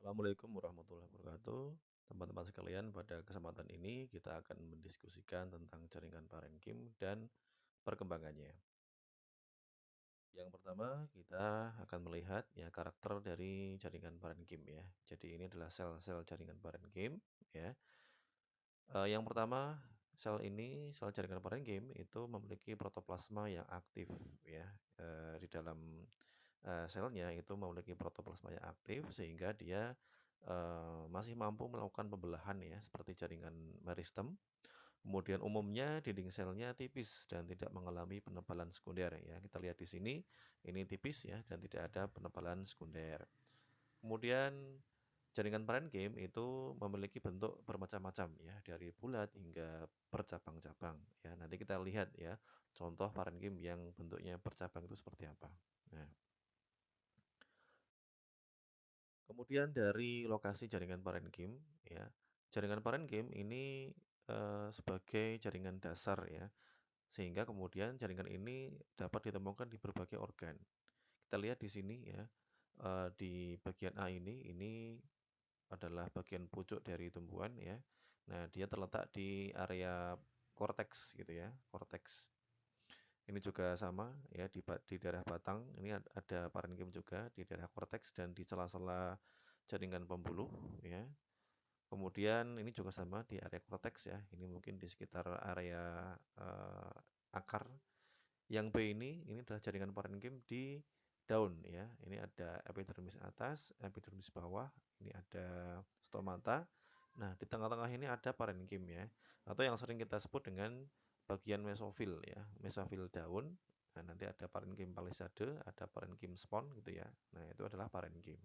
Assalamualaikum warahmatullahi wabarakatuh. Teman-teman sekalian, pada kesempatan ini kita akan mendiskusikan tentang jaringan parenkim dan perkembangannya. Yang pertama, kita akan melihat ya karakter dari jaringan parenkim ya. Jadi ini adalah sel-sel jaringan parenkim ya. Yang pertama, sel jaringan parenkim itu memiliki protoplasma yang aktif ya. Di dalam selnya itu memiliki protoplasma yang aktif sehingga dia masih mampu melakukan pembelahan ya, seperti jaringan meristem. Kemudian umumnya dinding selnya tipis dan tidak mengalami penebalan sekunder ya. Kita lihat di sini, ini tipis ya dan tidak ada penebalan sekunder. Kemudian jaringan parenkim itu memiliki bentuk bermacam-macam ya, dari bulat hingga bercabang-cabang ya. Nanti kita lihat ya, contoh parenkim yang bentuknya bercabang itu seperti apa. Nah, kemudian dari lokasi jaringan parenkim ya. Jaringan parenkim ini sebagai jaringan dasar ya. Sehingga kemudian jaringan ini dapat ditemukan di berbagai organ. Kita lihat di sini ya. Di bagian A ini adalah bagian pucuk dari tumbuhan ya. Nah, dia terletak di area korteks gitu ya, korteks. Ini juga sama ya di daerah batang. Ini ada parenkim juga di daerah korteks dan di sela-sela jaringan pembuluh ya. Kemudian ini juga sama di area korteks ya. Ini mungkin di sekitar area akar. Yang B ini adalah jaringan parenkim di daun ya. Ini ada epidermis atas, epidermis bawah, ini ada stomata. Nah, di tengah-tengah ini ada parenkim ya. Atau yang sering kita sebut dengan bagian mesofil ya, mesofil daun. Nah, nanti ada parenkim palisade, ada parenkim spon gitu ya. Nah, itu adalah parenkim.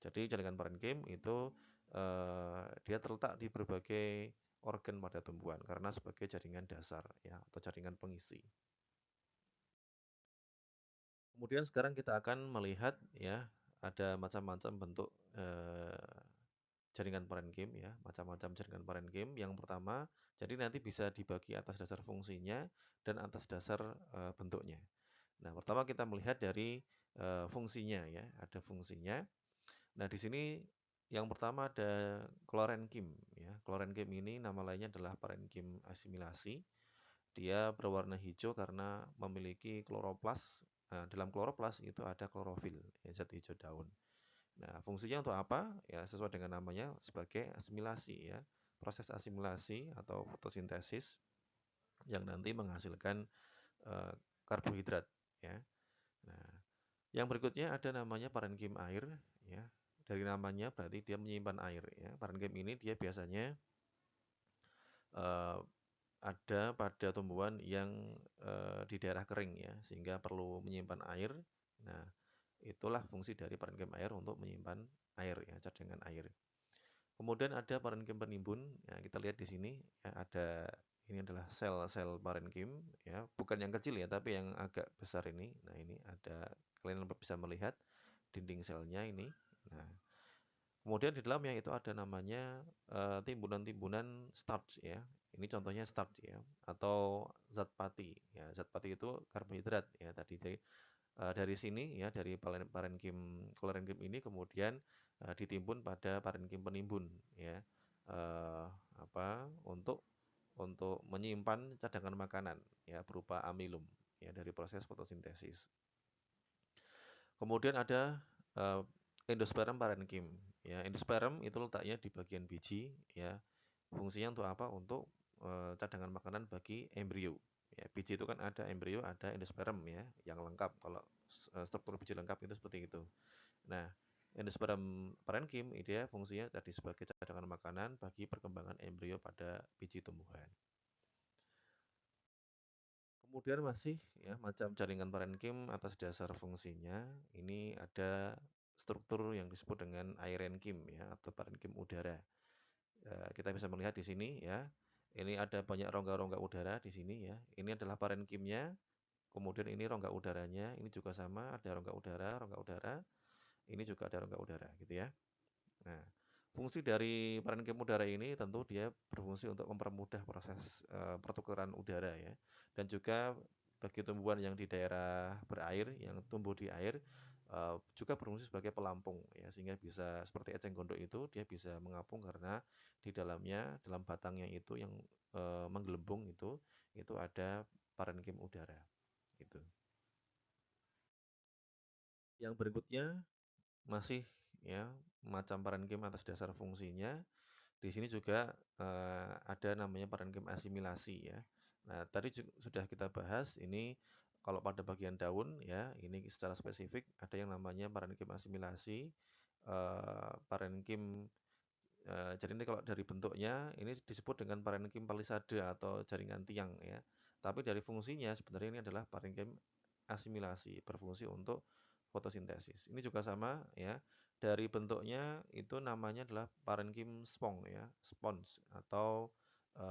Jadi jaringan parenkim itu dia terletak di berbagai organ pada tumbuhan karena sebagai jaringan dasar ya atau jaringan pengisi. Kemudian sekarang kita akan melihat ya, ada macam-macam bentuk jaringan parenkim ya, macam-macam jaringan parenkim. Yang pertama, jadi nanti bisa dibagi atas dasar fungsinya dan atas dasar bentuknya. Nah, pertama kita melihat dari fungsinya ya, ada fungsinya. Nah, di sini yang pertama ada klorenkim ya. Klorenkim ini nama lainnya adalah parenkim asimilasi. Dia berwarna hijau karena memiliki kloroplas. Nah, dalam kloroplas itu ada klorofil, ya, zat hijau daun. Nah, fungsinya untuk apa? Ya, sesuai dengan namanya sebagai asimilasi ya. Proses asimilasi atau fotosintesis yang nanti menghasilkan eh, karbohidrat ya. Nah, yang berikutnya ada namanya parenkim air ya. Dari namanya berarti dia menyimpan air ya. Parenkim ini dia biasanya eh, ada pada tumbuhan yang di daerah kering ya, sehingga perlu menyimpan air. Nah, itulah fungsi dari parenkim air untuk menyimpan air ya, cadangan air. Kemudian ada parenkim penimbun. Ya, kita lihat di sini ya, ini adalah sel-sel parenkim ya, bukan yang kecil ya, tapi yang agak besar ini. Nah, ini ada kalian bisa melihat dinding selnya ini. Nah, kemudian di dalamnya itu ada namanya timbunan-timbunan starch ya. Ini contohnya starch ya atau zat pati ya. Zat pati itu karbohidrat ya tadi dari sini ya dari parenkim klorenkim ini kemudian ditimbun pada parenkim penimbun ya. Eh, apa untuk menyimpan cadangan makanan ya berupa amilum ya dari proses fotosintesis. Kemudian ada eh, endosperm parenkim. Ya, endosperm itu letaknya di bagian biji. Ya, fungsinya untuk apa? Untuk cadangan makanan bagi embrio. Ya, biji itu kan ada embrio, ada endosperm ya, yang lengkap. Kalau struktur biji lengkap itu seperti itu. Nah, endosperm parenkim dia fungsinya tadi sebagai cadangan makanan bagi perkembangan embrio pada biji tumbuhan. Kemudian masih ya macam jaringan parenkim atas dasar fungsinya. Ini ada struktur yang disebut dengan airenkim ya atau parenkim udara. Kita bisa melihat di sini ya. Ini ada banyak rongga-rongga udara di sini ya. Ini adalah parenkimnya. Kemudian ini rongga udaranya. Ini juga sama ada rongga udara, rongga udara. Ini juga ada rongga udara gitu ya. Nah, fungsi dari parenkim udara ini tentu dia berfungsi untuk mempermudah proses pertukaran udara ya. Dan juga bagi tumbuhan yang di daerah berair, yang tumbuh di air, juga berfungsi sebagai pelampung ya, sehingga bisa seperti eceng gondok itu dia bisa mengapung karena di dalamnya, dalam batangnya itu yang menggelembung itu ada parenkim udara gitu. Yang berikutnya masih ya macam parenkim atas dasar fungsinya. Di sini juga ada namanya parenkim asimilasi ya. Nah, tadi sudah kita bahas ini kalau pada bagian daun ya, ini secara spesifik ada yang namanya parenkim asimilasi, parenkim jadi ini kalau dari bentuknya ini disebut dengan parenkim palisade atau jaringan tiang ya. Tapi dari fungsinya sebenarnya ini adalah parenkim asimilasi, berfungsi untuk fotosintesis. Ini juga sama ya. Dari bentuknya itu namanya adalah parenkim spong ya, spons atau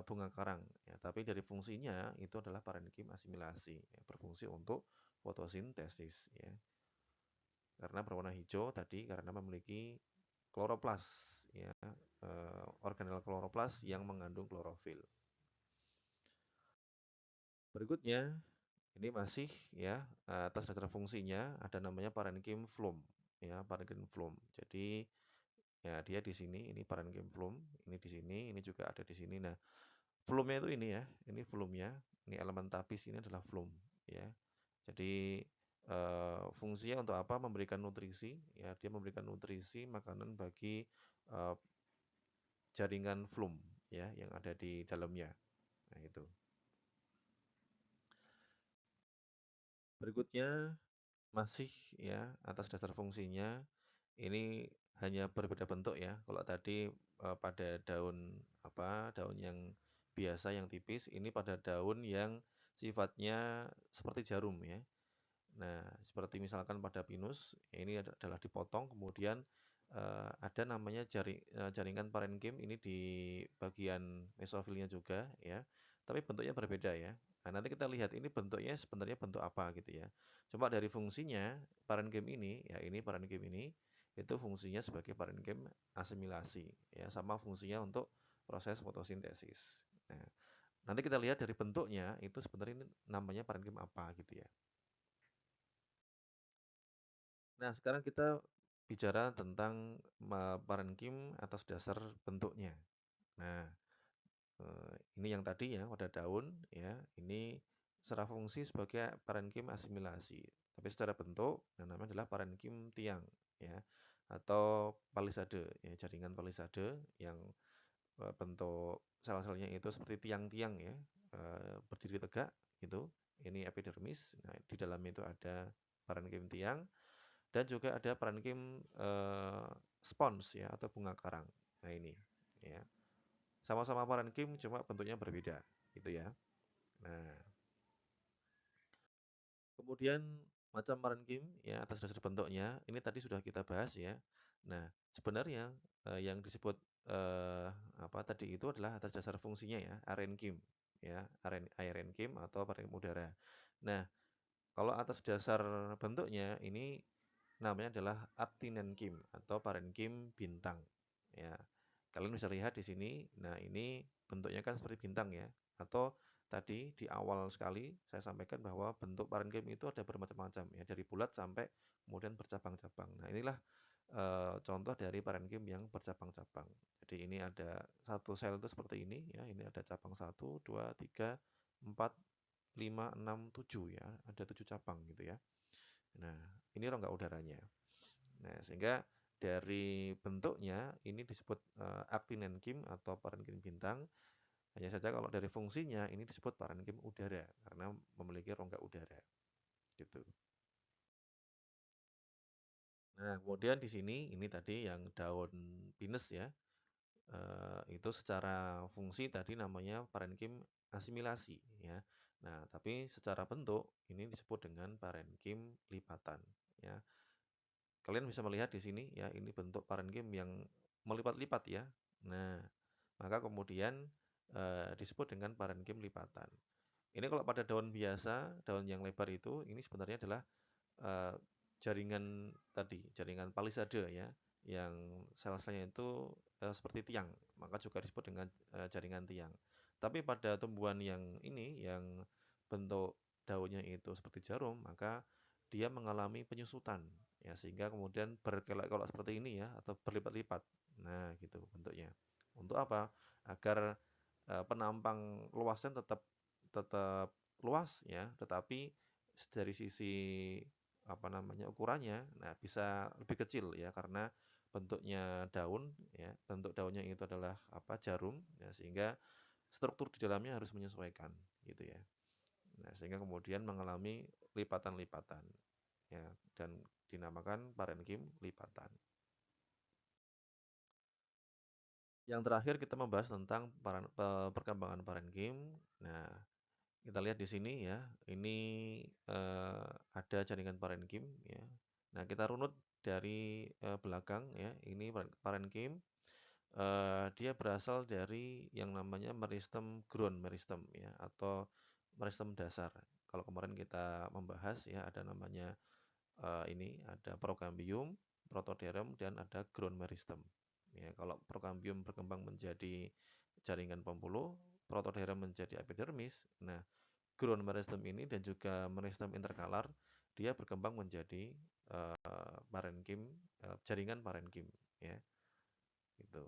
bunga karang ya. Tapi dari fungsinya itu adalah parenkim asimilasi, ya, berfungsi untuk fotosintesis ya. Karena berwarna hijau tadi karena memiliki kloroplas ya, organel kloroplas yang mengandung klorofil. Berikutnya ini masih ya atas dasar fungsinya ada namanya parenkim phloem ya, parenkim phloem. Jadi ya dia di sini ini parenkim phloem, ini di sini, ini juga ada di sini. Nah, phloemnya itu ini ya, ini phloemnya, ini elemen tapis ini adalah phloem ya. Jadi fungsinya untuk apa? Memberikan nutrisi ya, dia memberikan nutrisi makanan bagi eh, jaringan phloem ya yang ada di dalamnya. Nah, itu. Berikutnya masih ya atas dasar fungsinya ini hanya berbeda bentuk ya. Kalau tadi pada daun apa? Daun yang biasa yang tipis, ini pada daun yang sifatnya seperti jarum ya. Nah, seperti misalkan pada pinus, ini adalah dipotong, kemudian ada namanya jaringan parenkim ini di bagian mesofilnya juga ya, tapi bentuknya berbeda ya. Nah, nanti kita lihat ini bentuknya sebenarnya bentuk apa gitu ya. Cuma dari fungsinya parenkim ini, ya ini parenkim ini, itu fungsinya sebagai parenkim asimilasi ya, sama fungsinya untuk proses fotosintesis. Nah, nanti kita lihat dari bentuknya itu sebenarnya ini namanya parenkim apa gitu ya. Nah, sekarang kita bicara tentang parenkim atas dasar bentuknya. Nah, ini yang tadi ya pada daun ya, ini secara fungsi sebagai parenkim asimilasi. Tapi secara bentuk yang namanya adalah parenkim tiang ya atau palisade ya, jaringan palisade yang bentuk sel-selnya itu seperti tiang-tiang ya, berdiri tegak gitu. Ini epidermis. Nah, di dalamnya itu ada parenkim tiang dan juga ada parenkim spons ya atau bunga karang. Nah ini ya. Sama-sama parenkim cuma bentuknya berbeda gitu ya. Nah, kemudian macam parenkim ya atas dasar bentuknya ini tadi sudah kita bahas ya. Nah, sebenarnya yang disebut eh, apa tadi itu adalah atas dasar fungsinya ya, arenkim ya, arenkim atau parenkim udara. Nah, kalau atas dasar bentuknya ini namanya adalah actinenkim atau parenkim bintang. Ya, kalian bisa lihat di sini. Nah, ini bentuknya kan seperti bintang ya. Atau tadi di awal sekali saya sampaikan bahwa bentuk parenkim itu ada bermacam-macam ya, dari bulat sampai kemudian bercabang-cabang. Nah, inilah contoh dari parenkim yang bercabang-cabang. Jadi ini ada satu sel itu seperti ini ya. Ini ada cabang 1, 2, 3, 4, 5, 6, 7 ya. Ada 7 cabang gitu ya. Nah, ini rongga udaranya. Nah, sehingga dari bentuknya ini disebut actinenkim atau parenkim bintang. Hanya saja kalau dari fungsinya ini disebut parenkim udara karena memiliki rongga udara gitu. Nah, kemudian di sini ini tadi yang daun pinus ya. Itu secara fungsi tadi namanya parenkim asimilasi ya. Nah, tapi secara bentuk ini disebut dengan parenkim lipatan ya. Kalian bisa melihat di sini ya, ini bentuk parenkim yang melipat-lipat ya. Nah, maka kemudian disebut dengan parenkim lipatan. Ini kalau pada daun biasa, daun yang lebar itu, ini sebenarnya adalah eh, jaringan tadi, jaringan palisade ya, yang sel-selnya itu seperti tiang, maka juga disebut dengan jaringan tiang. Tapi pada tumbuhan yang ini, yang bentuk daunnya itu seperti jarum, maka dia mengalami penyusutan ya sehingga kemudian berkelok-kelok seperti ini ya atau berlipat-lipat. Nah, gitu bentuknya. Untuk apa? Agar penampang luasnya tetap tetap luas ya, tetapi dari sisi apa namanya ukurannya, nah bisa lebih kecil ya karena bentuknya daun ya, bentuk daunnya itu adalah apa jarum ya, sehingga struktur di dalamnya harus menyesuaikan gitu ya. Nah, sehingga kemudian mengalami lipatan-lipatan ya dan dinamakan parenkim lipatan. Yang terakhir kita membahas tentang perkembangan parenkim. Nah, kita lihat di sini ya, ini ada jaringan parenkim ya. Nah, kita runut dari belakang ya, ini parenkim. Dia berasal dari yang namanya meristem ground meristem ya, atau meristem dasar. Kalau kemarin kita membahas ya, ada namanya ini ada prokambium, protoderm, dan ada ground meristem. Ya, kalau prokambium berkembang menjadi jaringan pembuluh, protoderm menjadi epidermis. Nah, ground meristem ini dan juga meristem interkalar dia berkembang menjadi parenkim, jaringan parenkim ya gitu.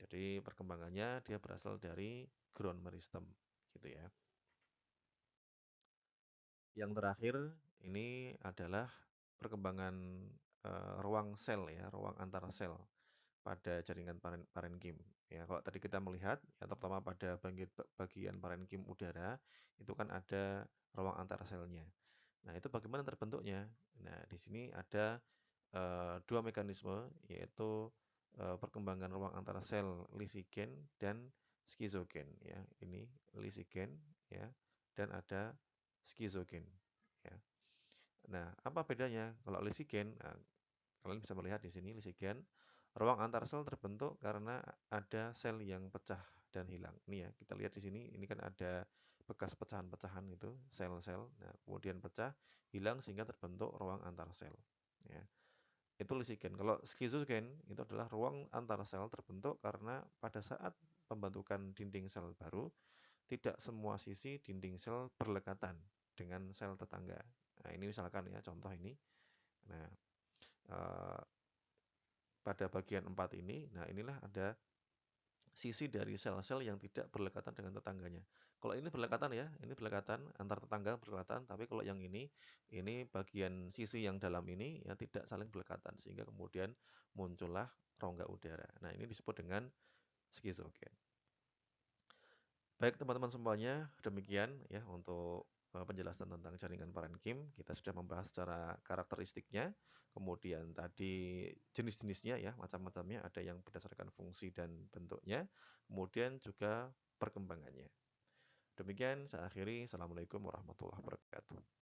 Jadi perkembangannya dia berasal dari ground meristem gitu ya. Yang terakhir ini adalah perkembangan ruang sel ya, ruang antar sel pada jaringan parenkim. Ya, kalau tadi kita melihat ya terutama pada bagian parenkim udara itu kan ada ruang antar selnya. Nah, itu bagaimana terbentuknya? Nah, di sini ada dua mekanisme yaitu perkembangan ruang antara sel lisigen dan skizogen ya. Ini lisigen ya dan ada skizogen ya. Nah, apa bedanya? Kalau lisigen, nah, kalian bisa melihat di sini lisigen, ruang antar sel terbentuk karena ada sel yang pecah dan hilang. Ini ya, kita lihat di sini, ini kan ada bekas pecahan-pecahan itu, sel-sel. Nah, kemudian pecah, hilang sehingga terbentuk ruang antar sel. Ya. Itu lisigen. Kalau skizogen itu adalah ruang antar sel terbentuk karena pada saat pembentukan dinding sel baru, tidak semua sisi dinding sel berlekatan dengan sel tetangga. Nah, ini misalkan ya contoh ini. Nah, eh, pada bagian 4 ini, nah inilah ada sisi dari sel-sel yang tidak berlekatan dengan tetangganya. Kalau ini berlekatan ya, ini berlekatan antar tetangga berlekatan, tapi kalau yang ini bagian sisi yang dalam ini ya tidak saling berlekatan sehingga kemudian muncullah rongga udara. Nah, ini disebut dengan skizogen. Baik teman-teman semuanya, demikian ya untuk penjelasan tentang jaringan parenkim. Kita sudah membahas secara karakteristiknya, kemudian tadi jenis-jenisnya ya, macam-macamnya, ada yang berdasarkan fungsi dan bentuknya, kemudian juga perkembangannya. Demikian saya akhiri. Assalamualaikum warahmatullahi wabarakatuh.